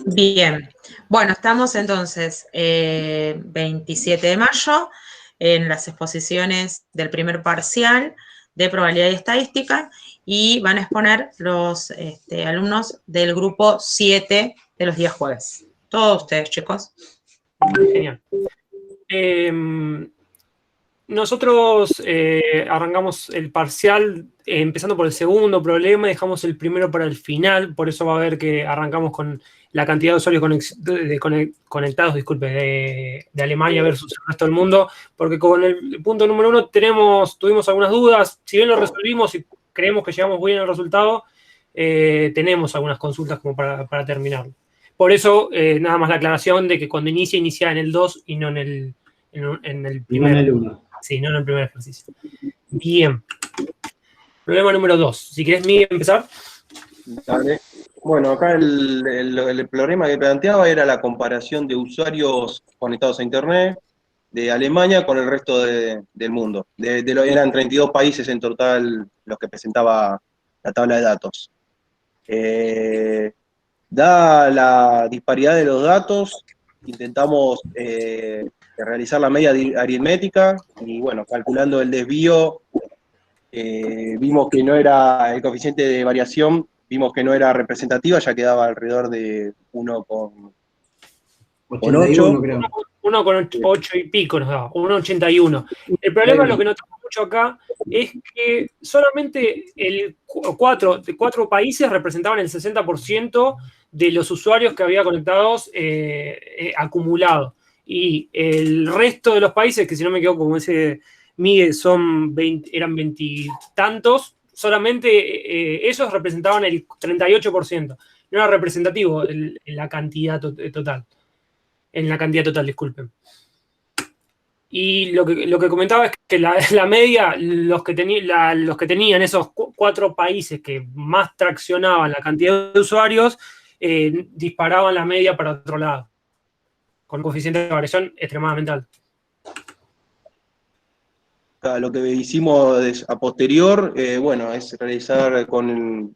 Bien, bueno, estamos entonces 27 de mayo en las exposiciones del primer parcial de probabilidad y estadística y van a exponer los alumnos del grupo 7 de los días jueves. Todos ustedes, chicos. Genial. Nosotros arrancamos el parcial empezando por el segundo problema, dejamos el primero para el final, por eso va a ver que arrancamos con la cantidad de usuarios conectados, de Alemania versus el resto del mundo, porque con el punto número 1 tuvimos algunas dudas, si bien lo resolvimos y creemos que llegamos bien al resultado, tenemos algunas consultas como para terminar. Por eso, nada más la aclaración de que cuando inicia en el 2 y no en el primero. No en el 1. Sí, no en el primer ejercicio. Bien. Problema número 2. Si querés, Miguel, empezar. Dale. Bueno, acá el problema que planteaba era la comparación de usuarios conectados a Internet de Alemania con el resto del mundo. Eran 32 países en total los que presentaba la tabla de datos. Dada la disparidad de los datos, intentamos realizar la media aritmética y bueno, calculando el desvío, vimos que no era, el coeficiente de variación, vimos que no era representativa, ya quedaba alrededor de 1,8. Creo. 1,8 y pico nos da, 1,81. El problema, lo que notamos mucho acá, es que solamente cuatro países representaban el 60% de los usuarios que había conectados acumulados. Y el resto de los países, que si no me equivoco, como dice Miguel, eran 20 y tantos, solamente esos representaban el 38%. No era representativo en la cantidad total. En la cantidad total, disculpen. Y lo que comentaba es que la media, los que tenían esos 4 países que más traccionaban la cantidad de usuarios, disparaban la media para otro lado, con coeficiente de variación extremadamente alto. Lo que hicimos a posterior, es realizar con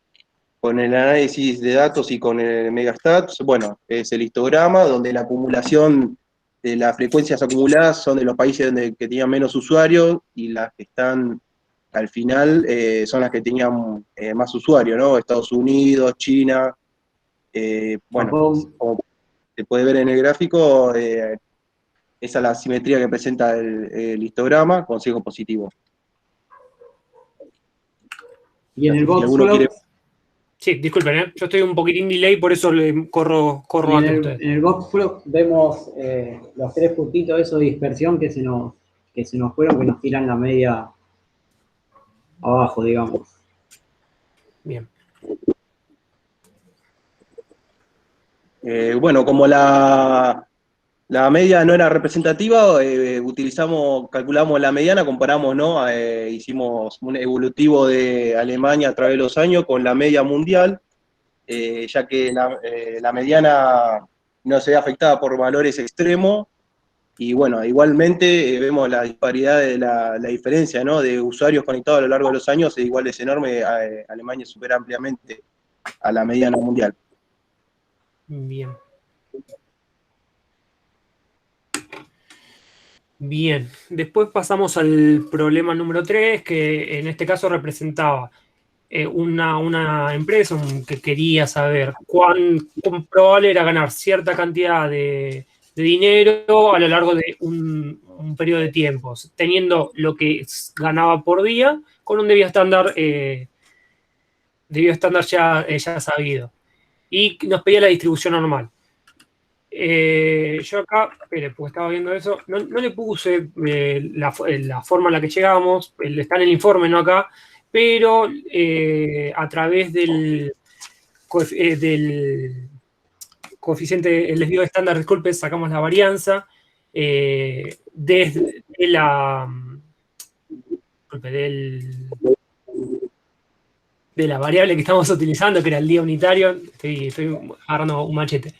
el análisis de datos y con el Megastats, es el histograma, donde la acumulación de las frecuencias acumuladas son de los países que tenían menos usuarios, y las que están al final son las que tenían más usuarios, ¿no? Estados Unidos, China, como se puede ver en el gráfico, esa es la simetría que presenta el histograma con sesgo positivo. Y en el box Sí, disculpen, yo estoy un poquitín delay, por eso le corro antes de ustedes. En el box plot vemos los 3 puntitos esos de dispersión que se nos fueron, que nos tiran la media abajo, digamos. Bien. Como la media no era representativa, calculamos la mediana, comparamos, ¿no? Hicimos un evolutivo de Alemania a través de los años con la media mundial, ya que la mediana no se ve afectada por valores extremos, y igualmente vemos la disparidad de la diferencia, ¿no? De usuarios conectados a lo largo de los años, igual es enorme. Alemania supera ampliamente a la mediana mundial. Bien. Bien, después pasamos al problema número 3, que en este caso representaba una empresa que quería saber cuán probable era ganar cierta cantidad de dinero a lo largo de un periodo de tiempo, teniendo lo que ganaba por día con un debido estándar ya sabido. Y nos pedía la distribución normal. Yo acá, porque estaba viendo eso, no le puse la forma en la que llegamos, está en el informe, no acá, pero a través del coeficiente, el desvío estándar, disculpe, sacamos la varianza desde de la variable que estamos utilizando, que era el día unitario. Estoy agarrando un machete.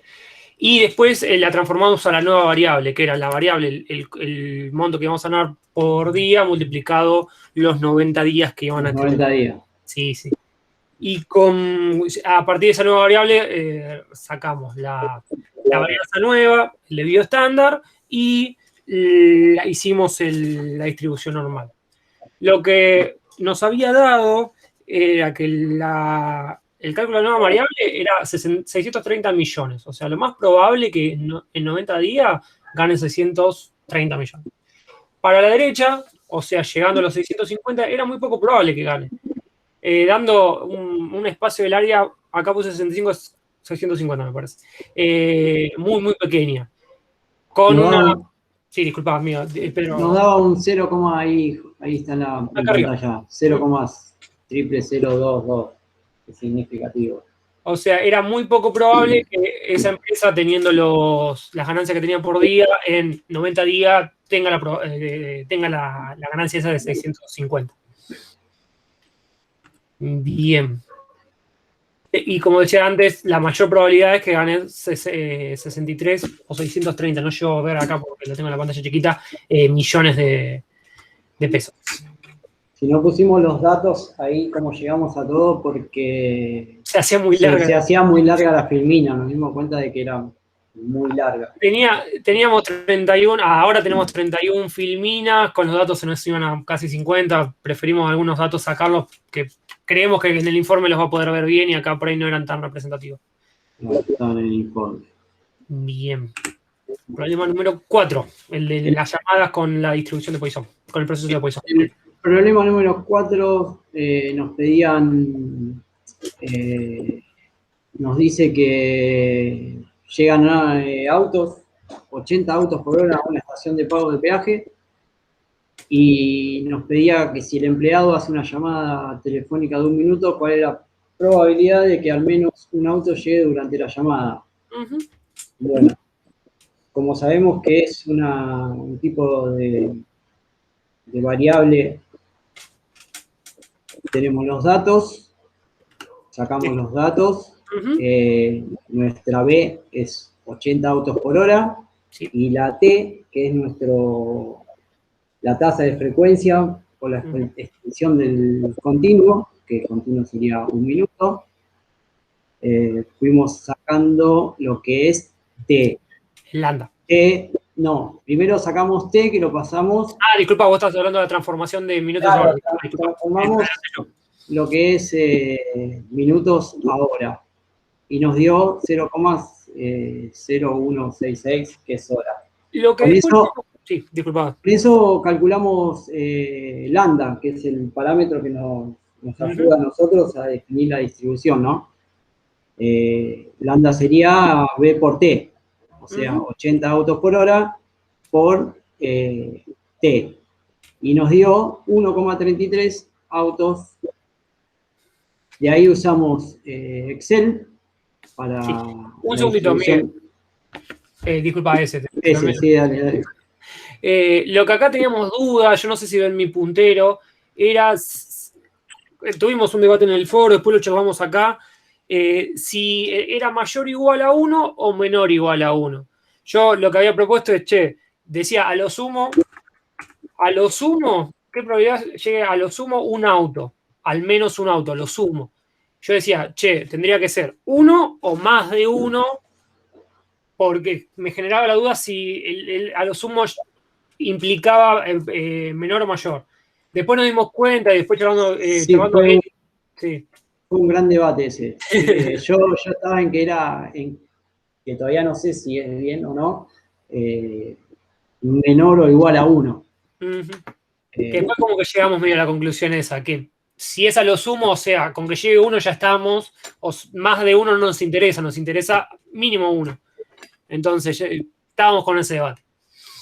Y después la transformamos a la nueva variable, que era la variable, el monto que íbamos a ganar por día multiplicado los 90 días que iban a tener. 90 días. Sí. y a partir de esa nueva variable sacamos la varianza nueva, el debido estándar, y hicimos la distribución normal. Lo que nos había dado era que el cálculo de la nueva variable era 630 millones. O sea, lo más probable que en 90 días gane 630 millones. Para la derecha, o sea, llegando a los 650, era muy poco probable que gane. Dando un espacio del área, acá puse 65, 650 me parece. Muy, muy pequeña. Con una... Sí, disculpa, amigo, pero... Nos daba un 0, ahí está en la pantalla, 0,000222, que es significativo. O sea, era muy poco probable que esa empresa, teniendo las ganancias que tenía por día, en 90 días tenga la ganancia esa de 650. Bien. Y como decía antes, la mayor probabilidad es que gane 63 o 630, no llego a ver acá porque lo tengo en la pantalla chiquita, millones de pesos. Si no pusimos los datos ahí, como llegamos a todo, porque se hacía muy larga. Se hacía muy larga la filmina, nos dimos cuenta de que era muy larga. Teníamos 31, ahora tenemos 31 filminas, con los datos se nos iban a casi 50, preferimos algunos datos sacarlos que creemos que en el informe los va a poder ver bien y acá por ahí no eran tan representativos. No estaban en el informe. Bien. Problema número 4, el de las llamadas con la distribución de Poisson, con el proceso de Poisson. El problema número 4 nos pedían, nos dice que llegan autos, 80 autos por hora a una estación de pago de peaje, y nos pedía que si el empleado hace una llamada telefónica de 1 minuto, cuál es la probabilidad de que al menos un auto llegue durante la llamada. Bueno, como sabemos que es un tipo de variable, tenemos los datos, sacamos los datos, nuestra B es 80 autos por hora, y la T, que es la tasa de frecuencia o la extensión del continuo, que el continuo sería 1 minuto, fuimos sacando lo que es T. Lambda. No, primero sacamos T, que lo pasamos... disculpa, vos estás hablando de la transformación de minutos a hora. Claro, transformamos lo que es minutos a hora, y nos dio 0,0166, que es hora. Lo que sí, disculpa. Por eso calculamos lambda, que es el parámetro que nos ayuda a nosotros a definir la distribución, ¿no? Lambda sería B por T, o sea, 80 autos por hora por T. Y nos dio 1,33 autos. De ahí usamos Excel para... Sí. Un segundito, Miguel. Disculpa, sí, dale. Lo que acá teníamos dudas, yo no sé si ven mi puntero, tuvimos un debate en el foro, después lo charlamos acá, si era mayor o igual a 1 o menor o igual a 1. Yo lo que había propuesto es, decía a lo sumo, ¿qué probabilidad llegue a lo sumo un auto? Al menos un auto, lo sumo. Yo decía, tendría que ser 1 o más de 1, porque me generaba la duda si a lo sumo implicaba menor o mayor. Después nos dimos cuenta y después charlando fue un gran debate ese. Yo estaba en que todavía no sé si es bien o no, menor o igual a 1. Que fue como que llegamos medio a la conclusión esa, que si es a lo sumo, o sea, con que llegue 1 ya estamos, o más de 1 no nos interesa mínimo 1. Entonces, estábamos con ese debate.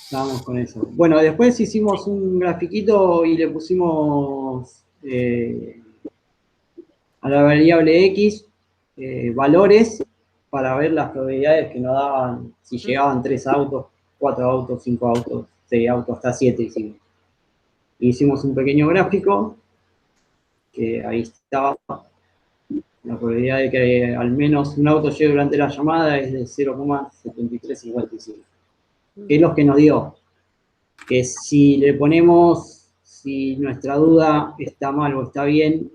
Estábamos con eso. Bueno, después hicimos un grafiquito y le pusimos a la variable X valores para ver las probabilidades que nos daban si llegaban 3 autos, 4 autos, 5 autos, 6 autos, hasta 7 hicimos. Hicimos un pequeño gráfico, que ahí estaba. La probabilidad de que al menos un auto llegue durante la llamada es de 0,7355. Que es lo que nos dio. Que si le ponemos, si nuestra duda está mal o está bien,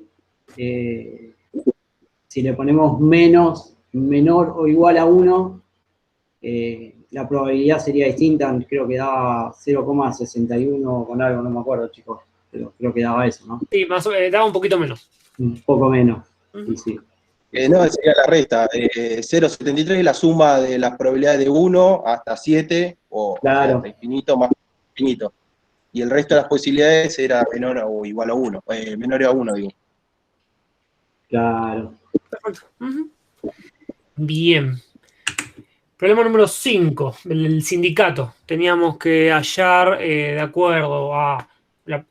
si le ponemos menos, menor o igual a 1, la probabilidad sería distinta, creo que daba 0,61 con algo, no me acuerdo, chicos, pero creo que daba eso, ¿no? Sí, daba un poquito menos. Un poco menos, sí. No, sería la resta. 0,73 es la suma de las probabilidades de 1 hasta 7, Claro. o sea, hasta infinito más infinito. Y el resto de las posibilidades era menor o igual a 1, menor a 1, digo. Claro. Perfecto. Bien. Problema número 5, el sindicato. Teníamos que hallar, de acuerdo a la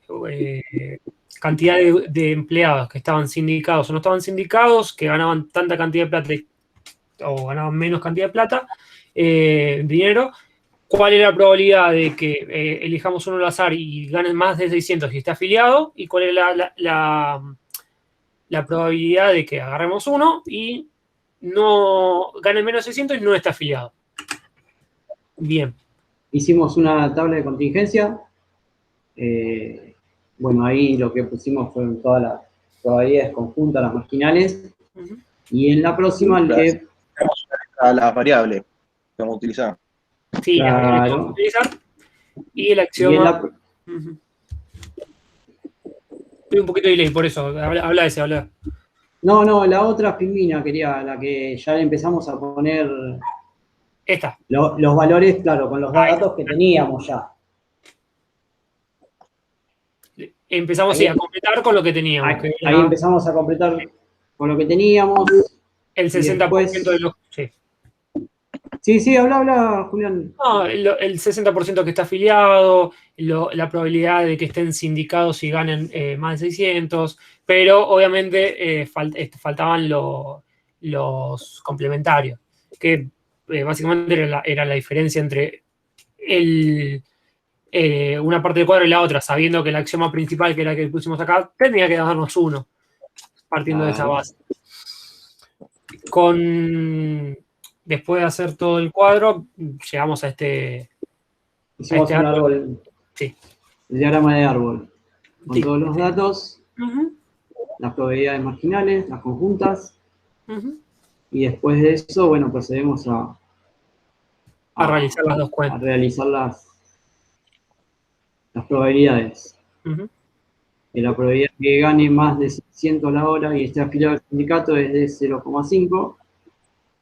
cantidad de empleados que estaban sindicados o no estaban sindicados, que ganaban tanta cantidad de plata o ganaban menos cantidad de plata, dinero, cuál era la probabilidad de que elijamos uno al azar y ganen más de 600 y esté afiliado, y cuál era la probabilidad de que agarremos uno y no gane menos de 600 y no está afiliado. Bien. Hicimos una tabla de contingencia. Bueno, ahí lo que pusimos fueron todas las probabilidades conjuntas, las marginales. Y en la próxima, A las variables que vamos a utilizar. Sí, claro. las variables que vamos a utilizar. Y el axioma. Estoy un poquito de delay, por eso. Habla ese, habla. No, la otra filmina quería, la que ya le empezamos a poner Esta. los valores, claro, con los datos que teníamos ya. Empezamos ahí, a completar con lo que teníamos. Ahí empezamos a completar con lo que teníamos. El 60% después, de los. Sí. Sí, habla, Julián. No, el 60% que está afiliado, la probabilidad de que estén sindicados y ganen más de 600, pero obviamente faltaban los complementarios, que básicamente era la diferencia entre una parte del cuadro y la otra, sabiendo que el axioma principal, que era el que pusimos acá, tenía que darnos 1, partiendo de esa base. Después de hacer todo el cuadro, llegamos a este. Hicimos un árbol. Sí. El diagrama de árbol. Con todos los datos, las probabilidades marginales, las conjuntas. Y después de eso, bueno, procedemos a realizar las dos cuentas. A realizar las probabilidades. Que la probabilidad de que gane más de 600 la hora y esté afiliado al sindicato es de 0,5.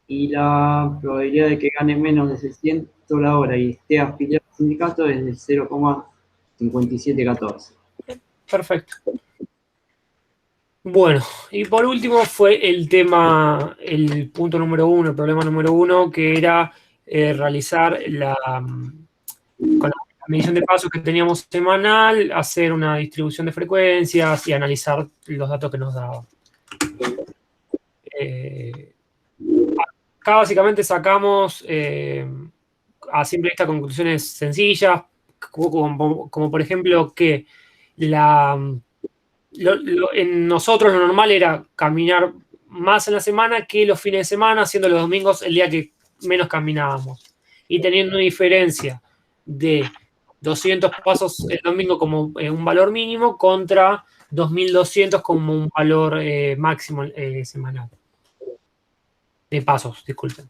Y la probabilidad de que gane menos de 600 la hora y esté afiliado al sindicato es de 0,5714. Perfecto. Bueno, y por último fue el punto número 1, el problema número 1, que era realizar con la medición de pasos que teníamos semanal, hacer una distribución de frecuencias y analizar los datos que nos daban. Acá básicamente sacamos a simple vista conclusiones sencillas, como por ejemplo que en nosotros lo normal era caminar más en la semana que los fines de semana, siendo los domingos el día que menos caminábamos. Y teniendo una diferencia de 200 pasos el domingo como un valor mínimo contra 2.200 como un valor máximo semanal. De pasos, disculpen.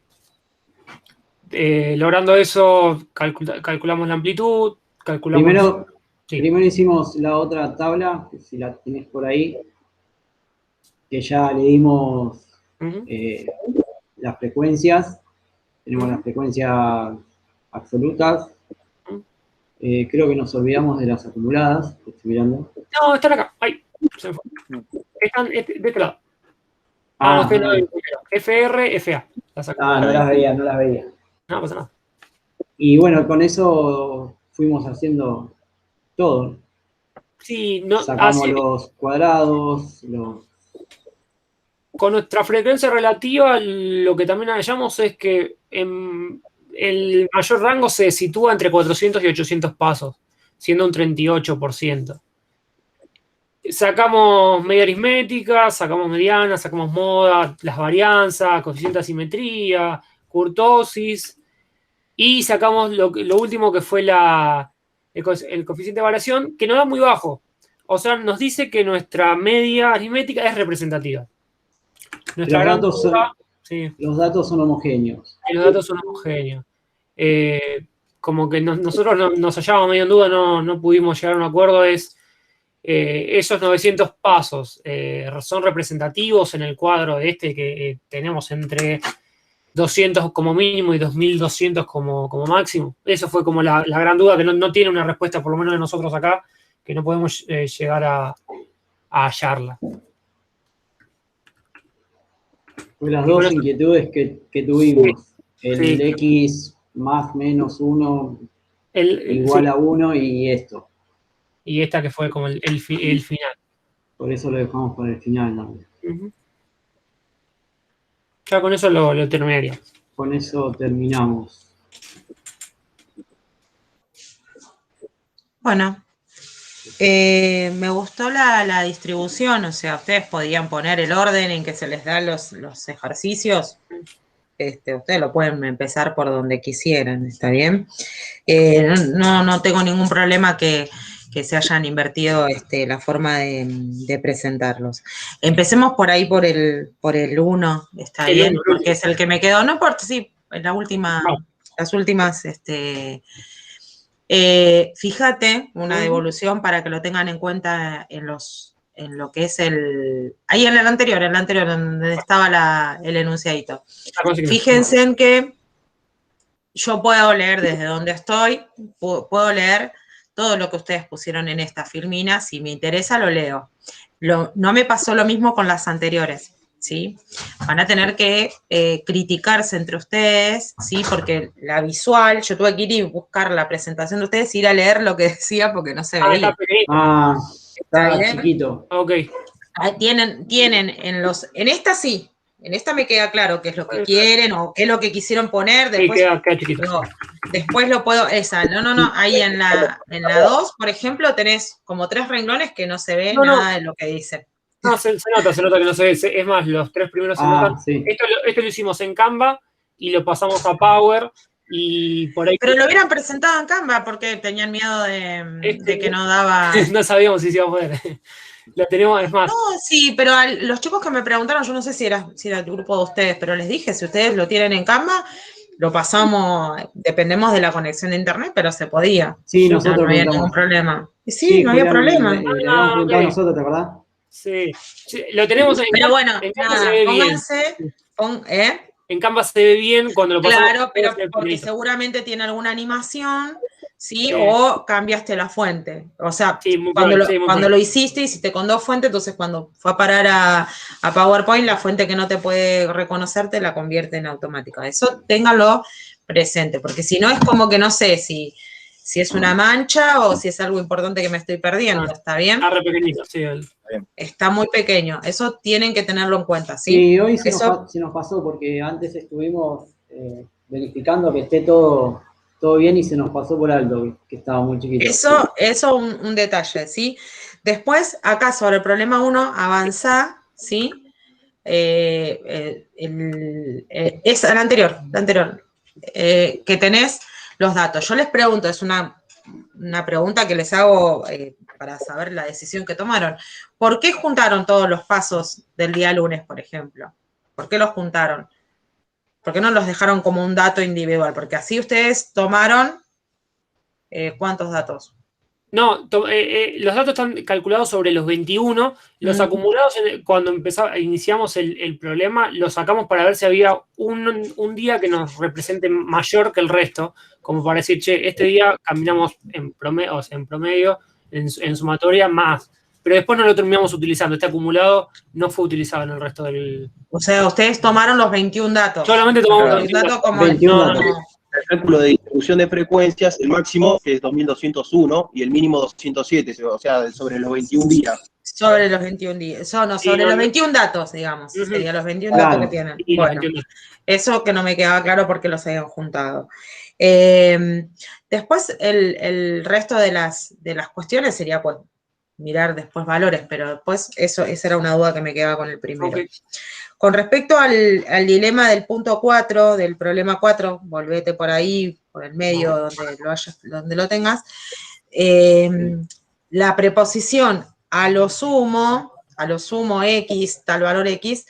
Logrando eso, calculamos la amplitud, calculamos... Primero hicimos la otra tabla, que si la tenés por ahí, que ya le dimos las frecuencias. Tenemos las frecuencias absolutas. Creo que nos olvidamos de las acumuladas. Estoy mirando. No, están acá. Ahí. Se fue. Están de este lado. No, FR, FA. No las veía. No pasa nada. Y bueno, con eso fuimos haciendo todo. Sí, sacamos los cuadrados, Con nuestra frecuencia relativa, lo que también hallamos es que el mayor rango se sitúa entre 400 y 800 pasos, siendo un 38%. Sacamos media aritmética, sacamos mediana, sacamos moda, las varianzas, coeficiente de asimetría, kurtosis, y sacamos lo último que fue el coeficiente de variación, que nos da muy bajo. O sea, nos dice que nuestra media aritmética es representativa. Nuestra gran duda, sí, los datos son homogéneos. los datos son homogéneos. Como que nosotros nos hallábamos medio en duda, no pudimos llegar a un acuerdo, esos 900 pasos son representativos en el cuadro que tenemos entre 200 como mínimo y 2200 como máximo. Eso fue como la gran duda, que no tiene una respuesta, por lo menos de nosotros acá, que no podemos llegar a hallarla. Fue las dos inquietudes que tuvimos. El sí. X más menos 1 igual sí. a 1 y esto. Y esta que fue como el final. Por eso lo dejamos para el final, ¿no? Ya con eso lo terminaría. Con eso terminamos. Bueno, me gustó la distribución, o sea, ustedes podían poner el orden en que se les dan los ejercicios. Ustedes lo pueden empezar por donde quisieran, ¿está bien? No tengo ningún problema que se hayan invertido la forma de presentarlos. Empecemos por ahí, por el 1, ¿está bien? Porque es el que me quedó, no importa, sí, en las últimas, fíjate, una devolución para que lo tengan en cuenta en lo que es ahí en el anterior, donde estaba el enunciadito. Fíjense en que yo puedo leer desde donde estoy, puedo leer todo lo que ustedes pusieron en esta filmina. Si me interesa, lo leo. No me pasó lo mismo con las anteriores, ¿sí? Van a tener que criticarse entre ustedes, ¿sí? Porque la visual, yo tuve que ir y buscar la presentación de ustedes, ir a leer lo que decía porque no se veía. Está chiquito. Ok. Tienen en esta sí. En esta me queda claro qué es lo que quieren o qué es lo que quisieron poner. Después, queda chiquito. Después lo puedo, ahí en la 2, por ejemplo, tenés como 3 renglones que no se ve nada de lo que dice. No, se nota que no se ve. Es más, los 3 primeros se notan. Sí. Esto lo hicimos en Canva y lo pasamos a Power y por ahí. Pero lo hubieran presentado en Canva porque tenían miedo de que no daba. No sabíamos si se iba a poder. Lo tenemos, es más. No, sí, pero a los chicos que me preguntaron, yo no sé si era el grupo de ustedes, pero les dije, si ustedes lo tienen en Canva, lo pasamos, dependemos de la conexión de internet, pero se podía. Sí, nosotros no había ningún problema. Sí, no había problema. Le habíamos preguntado nosotros, ¿te acordás? Sí, lo tenemos en Canva. Pero bueno, nada, pónganse, en Canva se ve bien cuando lo pasamos. Claro, pero porque seguramente tiene alguna animación, ¿sí? O cambiaste la fuente. O sea, sí, cuando lo hiciste con 2 fuentes, entonces cuando fue a parar a PowerPoint, la fuente que no te puede reconocer te la convierte en automática. Eso téngalo presente, porque si no es como que no sé si es una mancha o si es algo importante que me estoy perdiendo, ¿está bien? Está re pequeñito, sí. Está muy pequeño, eso tienen que tenerlo en cuenta, ¿sí? Sí, hoy se nos pasó porque antes estuvimos verificando que esté todo bien y se nos pasó por alto, que estaba muy chiquito. Eso un detalle, ¿sí? Después, acá sobre el problema 1, avanzá, ¿sí? Es el anterior, que tenés los datos. Yo les pregunto, es una pregunta que les hago para saber la decisión que tomaron. ¿Por qué juntaron todos los pasos del día lunes, por ejemplo? ¿Por qué los juntaron? ¿Por qué no los dejaron como un dato individual? Porque así ustedes tomaron, ¿cuántos datos? No, los datos están calculados sobre los 21. Los acumulados, cuando iniciamos el problema, los sacamos para ver si había un día que nos represente mayor que el resto, como para decir, che, este día caminamos en promedio, en sumatoria más. Pero después no lo terminamos utilizando. Este acumulado no fue utilizado en el resto del... O sea, ustedes tomaron los 21 datos. Solamente tomamos los 21 datos. Como 21 datos. El cálculo de distribución de frecuencias, el máximo que es 2201 y el mínimo 207, o sea, sobre los 21 días. Sobre los 21 días. Sobre los 21 datos, digamos. Serían los 21 datos que tienen. Bueno, eso que no me quedaba claro porque los habían juntado. Después, el resto de las cuestiones sería, pues, mirar después valores, pero después esa era una duda que me quedaba con el primero. Okay. Con respecto al dilema del punto 4, del problema 4, volvete por ahí, por el medio donde lo tengas, la preposición a lo sumo X, tal valor X,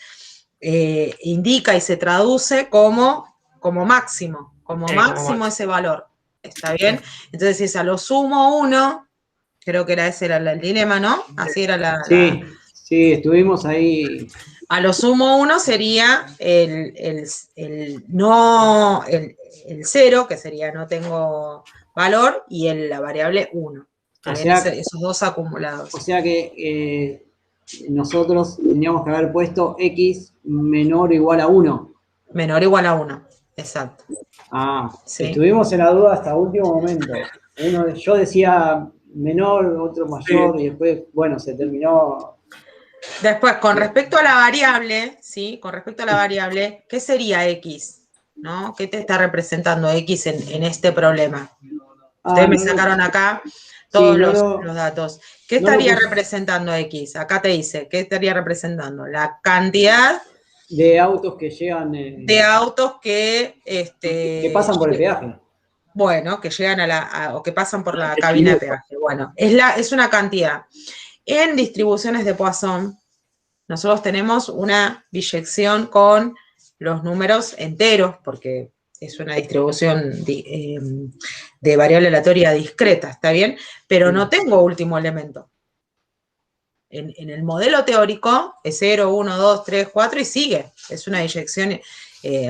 indica y se traduce como máximo, como máximo ese valor. ¿Está bien? Entonces, si es a lo sumo 1, creo que ese era el dilema, ¿no? Así era Sí, estuvimos ahí. A lo sumo 1 sería el 0, que sería no tengo valor, y la variable 1. También esos dos acumulados. O sea que nosotros tendríamos que haber puesto x menor o igual a 1. Menor o igual a 1, exacto. Sí. Estuvimos en la duda hasta último momento. Yo decía menor, otro mayor, y después, bueno, se terminó. Después, con respecto a la variable, ¿sí? Con respecto a la variable, ¿qué sería x? ¿No? ¿Qué te está representando x en este problema? Ustedes me sacaron acá todos los datos. ¿Qué estaría representando x? Acá te dice, ¿qué estaría representando? La cantidad de autos que llegan. De autos que pasan por el peaje. Bueno, que llegan o que pasan por la cabina de peaje. Bueno, es una cantidad. En distribuciones de Poisson, nosotros tenemos una biyección con los números enteros, porque es una distribución de variable aleatoria discreta, ¿está bien? Pero no tengo último elemento. En el modelo teórico es 0, 1, 2, 3, 4 y sigue. Es una biyección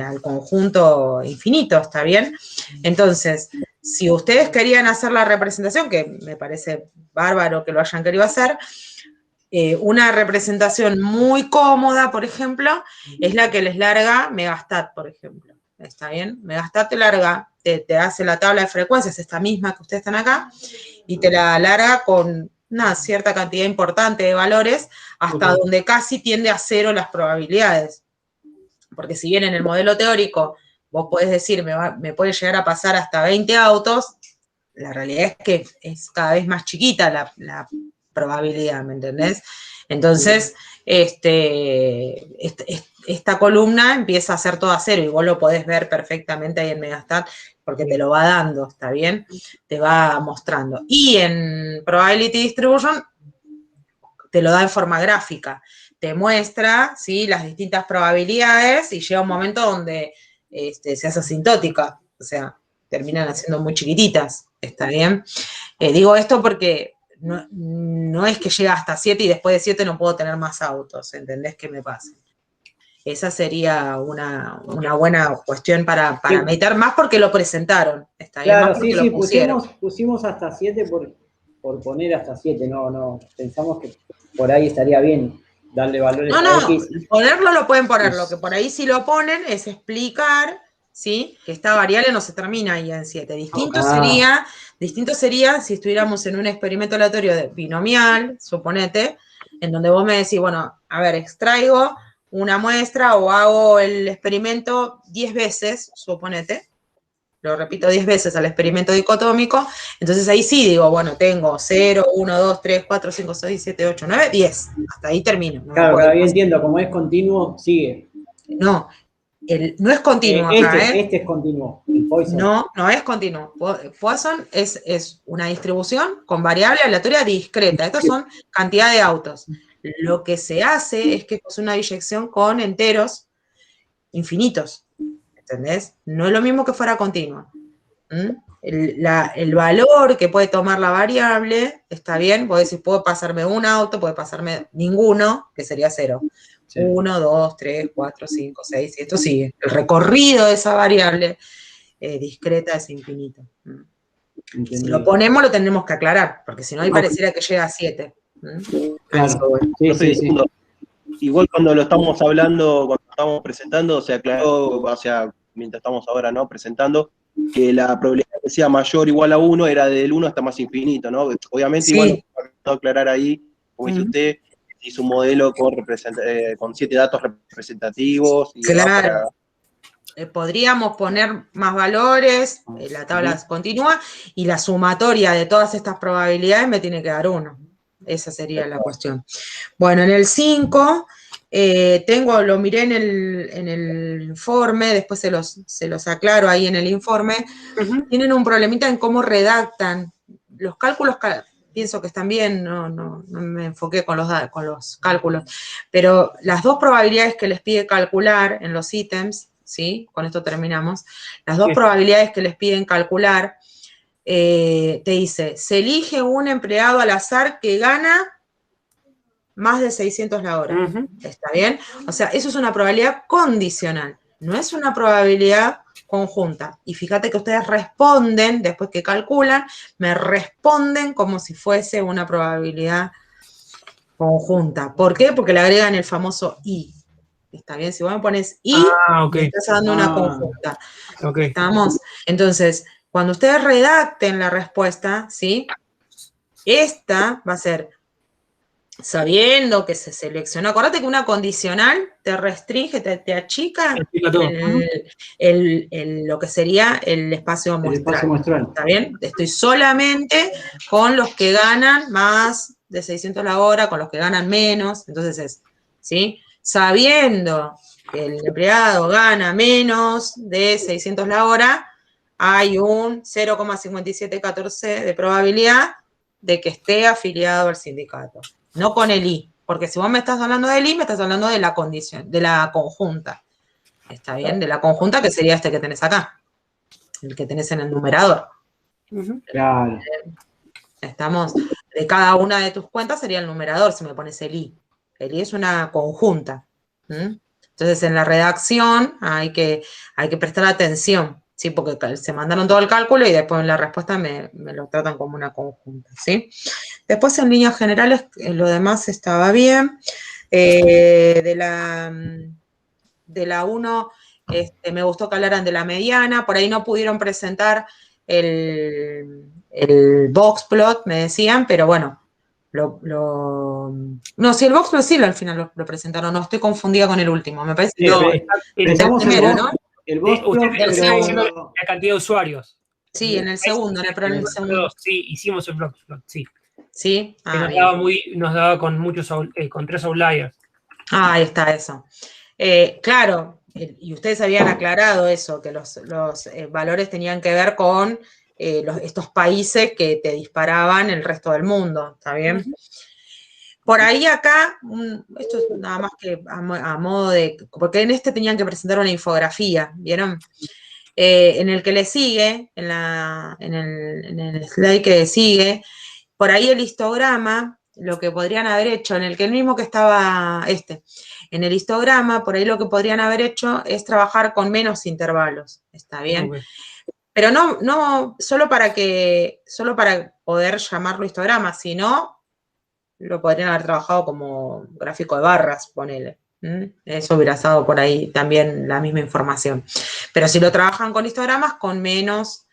al conjunto infinito, ¿está bien? Entonces, si ustedes querían hacer la representación, que me parece bárbaro que lo hayan querido hacer, una representación muy cómoda, por ejemplo, es la que les larga Megastat, por ejemplo. ¿Está bien? Megastat te larga, te hace la tabla de frecuencias, esta misma que ustedes están acá, y te la larga con una cierta cantidad importante de valores, hasta donde casi tiende a 0 las probabilidades. Porque si bien en el modelo teórico vos podés decir, me puede llegar a pasar hasta 20 autos, la realidad es que es cada vez más chiquita la probabilidad, ¿me entendés? Entonces, esta columna empieza a ser toda 0 y vos lo podés ver perfectamente ahí en Megastat porque te lo va dando, ¿está bien? Te va mostrando. Y en Probability Distribution te lo da en forma gráfica. Te muestra, ¿sí?, las distintas probabilidades y llega un momento donde se hace asintótica, o sea, terminan haciendo muy chiquititas, ¿está bien? Digo esto porque no es que llega hasta 7 y después de 7 no puedo tener más autos, ¿entendés qué me pasa? Esa sería una buena cuestión para meditar, más porque lo presentaron, ¿está bien? Claro, más porque sí, lo pusieron. pusimos hasta 7 por poner hasta 7, no, pensamos que por ahí estaría bien darle valores a X. Ponerlo lo pueden poner, lo que por ahí sí lo ponen es explicar, ¿sí?, que esta variable no se termina ahí en 7. Distinto sería si estuviéramos en un experimento aleatorio de binomial, suponete, en donde vos me decís, bueno, a ver, extraigo una muestra o hago el experimento 10 veces, suponete, lo repito 10 veces al experimento dicotómico, entonces ahí sí digo, bueno, tengo 0, 1, 2, 3, 4, 5, 6, 7, 8, 9, 10. Hasta ahí termino. No claro, ahí entiendo, como es continuo, sigue. No, no es continuo acá, Este es continuo. No es continuo. Poisson es una distribución con variable aleatoria discreta. Estas son cantidad de autos. Lo que se hace es que es una biyección con enteros infinitos. ¿Entendés? No es lo mismo que fuera continua. El valor que puede tomar la variable, está bien, vos decís, puede pasarme un auto, puede pasarme ninguno, que sería 0. 1, 2, 3, 4, 5, 6, y esto sigue. El recorrido de esa variable discreta es infinito. Si lo ponemos, lo tenemos que aclarar, porque si no, ahí pareciera que llega a 7. Claro. Sí. Igual cuando lo estamos hablando, cuando estamos presentando, se aclaró, o sea, mientras estamos ahora, ¿no?, presentando, que la probabilidad que sea mayor o igual a 1 era del 1 hasta más infinito, ¿no? Obviamente, igual no aclarar ahí, como dice usted, hizo un modelo con 7 datos representativos. Y claro. Podríamos poner más valores, la tabla continúa, y la sumatoria de todas estas probabilidades me tiene que dar 1. Esa sería la cuestión. Bueno, en el 5, lo miré en el informe, después se los aclaro ahí en el informe. Tienen un problemita en cómo redactan. Los cálculos pienso que están bien, no me enfoqué con los cálculos, pero las dos probabilidades que les pide calcular en los ítems, ¿sí? Con esto terminamos, las dos probabilidades que les piden calcular, te dice, se elige un empleado al azar que gana más de 600 la hora. ¿Está bien? O sea, eso es una probabilidad condicional, no es una probabilidad conjunta. Y fíjate que ustedes responden, después que calculan, me responden como si fuese una probabilidad conjunta. ¿Por qué? Porque le agregan el famoso y. ¿Está bien? Si vos me pones y, me estás dando una conjunta. ¿Estamos? Entonces, cuando ustedes redacten la respuesta, ¿sí? Esta va a ser sabiendo que se seleccionó. Acordate que una condicional te restringe, te achica lo que sería el espacio muestral. ¿Está bien? Estoy solamente con los que ganan más de 600 la hora, con los que ganan menos. Entonces es, ¿sí? Sabiendo que el empleado gana menos de 600 la hora, hay un 0,5714 de probabilidad de que esté afiliado al sindicato. No con el I, porque si vos me estás hablando del I, me estás hablando de la condición, de la conjunta. ¿Está bien? De la conjunta que sería este que tenés acá, el que tenés en el numerador. Claro. Estamos, de cada una de tus cuentas sería el numerador si me pones el I. El I es una conjunta. Entonces, en la redacción hay que prestar atención, ¿sí? Porque se mandaron todo el cálculo y después en la respuesta me lo tratan como una conjunta, ¿sí? Después, en líneas generales, lo demás estaba bien. De la 1, me gustó que hablaran de la mediana. Por ahí no pudieron presentar el boxplot, me decían, pero bueno, no, si el boxplot sí al final lo presentaron, no, estoy confundida con el último, me parece que el primero, ¿no? El boxplot, usted está diciendo la cantidad de usuarios. Sí, en el segundo, en el segundo. Sí, hicimos el boxplot, sí. ¿Sí? Nos daba con muchos, con 3 outliers. Ahí está eso. Claro, y ustedes habían aclarado eso, que los valores tenían que ver con estos países que te disparaban el resto del mundo, ¿está bien? Por ahí acá, esto es nada más que a modo de, porque en este tenían que presentar una infografía, ¿vieron? En el que le sigue, en el slide que sigue, por ahí el histograma, lo que podrían haber hecho, en el que el mismo que estaba en el histograma, por ahí lo que podrían haber hecho es trabajar con menos intervalos, ¿está bien? Pero no solo para poder llamarlo histograma, sino lo podrían haber trabajado como gráfico de barras, ponele. Eso hubiera estado por ahí también la misma información. Pero si lo trabajan con histogramas, con menos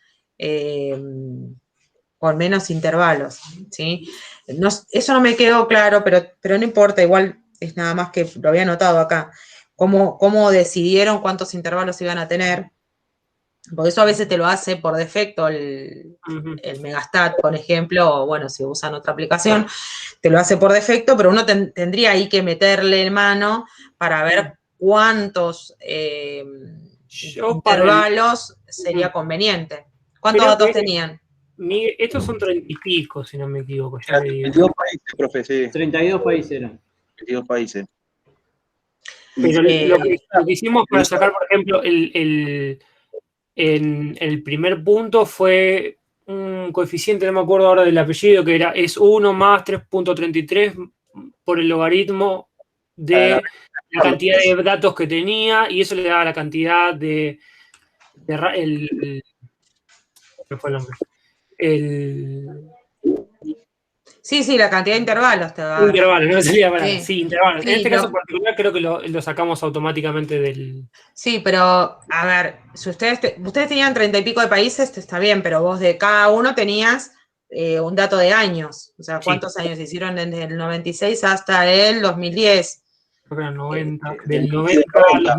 intervalos, ¿sí? Eso no me quedó claro, pero no importa, igual es nada más que lo había anotado acá. Cómo decidieron cuántos intervalos iban a tener. Porque eso a veces te lo hace por defecto el Megastat, por ejemplo, o bueno, si usan otra aplicación, te lo hace por defecto, pero uno tendría ahí que meterle mano para ver cuántos intervalos sería conveniente. ¿Cuántos datos tenían? Estos son 30 y pico, si no me equivoco. 22 países, profe, sí. 32 países eran. 22 países. Pero lo que hicimos para sacar, por ejemplo, en el primer punto fue un coeficiente, no me acuerdo ahora del apellido, que es 1 más 3.33 por el logaritmo de la cantidad de datos que tenía, y eso le daba la cantidad ¿qué fue el nombre? Sí, la cantidad de intervalos te va a dar. Intervalos, no me salía para sí, intervalos. En este caso en particular creo que lo sacamos automáticamente del... Sí, pero, a ver, si ustedes tenían 30 y pico de países, está bien, pero vos de cada uno tenías un dato de años. O sea, ¿cuántos años hicieron desde el 96 hasta el 2010? Creo que era 90. Del 90 al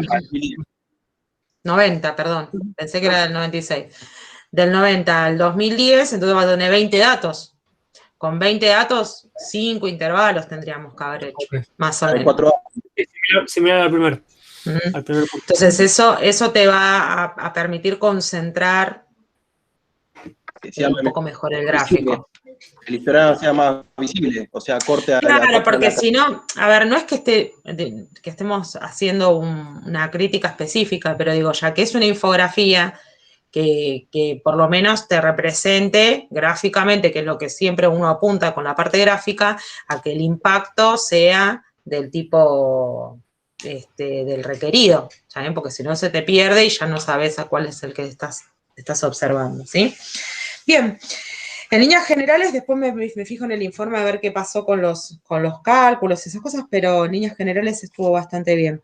90, perdón. Pensé que era del 96. Del 90 al 2010, entonces va a tener 20 datos. Con 20 datos, 5 intervalos tendríamos que haber hecho, más o menos. 4 similar al primero. Entonces, eso te va a permitir concentrar un poco mejor el gráfico. el histograma sea más visible, o sea, corte a Claro, corte a porque la- si no, a ver, no es que estemos haciendo una crítica específica, pero digo, ya que es una infografía que por lo menos te represente gráficamente, que es lo que siempre uno apunta con la parte gráfica, a que el impacto sea del tipo del requerido, ¿saben? Porque si no se te pierde y ya no sabes a cuál es el que estás observando, ¿sí? Bien. En líneas generales, después me fijo en el informe a ver qué pasó con los cálculos y esas cosas, pero en líneas generales estuvo bastante bien.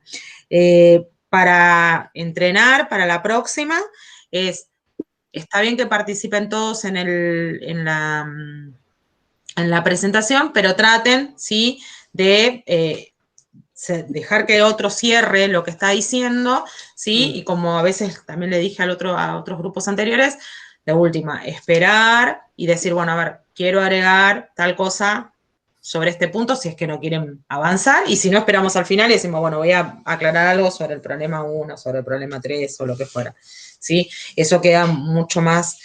Para entrenar, para la próxima, está bien que participen todos en la presentación, pero traten, ¿sí?, de dejar que otro cierre lo que está diciendo, ¿sí? Y como a veces también le dije a otros grupos anteriores, de última, esperar y decir, bueno, a ver, quiero agregar tal cosa sobre este punto si es que no quieren avanzar, y si no, esperamos al final y decimos, bueno, voy a aclarar algo sobre el problema 1, sobre el problema 3 o lo que fuera, ¿sí? Eso queda mucho más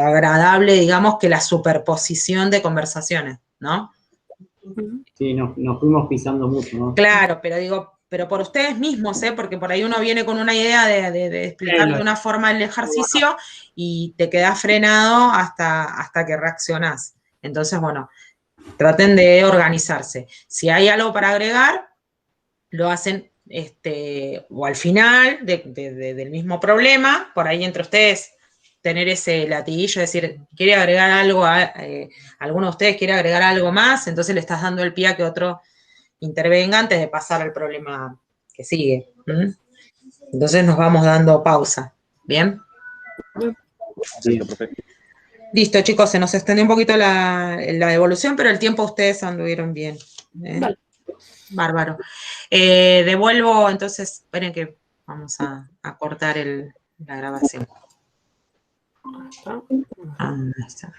agradable, digamos, que la superposición de conversaciones, ¿no? Sí, nos fuimos pisando mucho, ¿no? Claro, pero digo, pero por ustedes mismos, ¿eh? Porque por ahí uno viene con una idea de explicar de una forma el ejercicio y te quedas frenado hasta que reaccionás. Entonces, bueno, traten de organizarse. Si hay algo para agregar, lo hacen o al final del mismo problema, por ahí entre ustedes tener ese latiguillo, decir, quiere agregar algo, alguno de ustedes quiere agregar algo más, entonces le estás dando el pie a que otro intervenga antes de pasar al problema que sigue. Entonces nos vamos dando pausa. ¿Bien? Bien. Listo, chicos, se nos extendió un poquito la evolución, pero el tiempo ustedes anduvieron bien. Vale. Bárbaro. Devuelvo, entonces, esperen que vamos a cortar la grabación. ¿Está? Ahí está.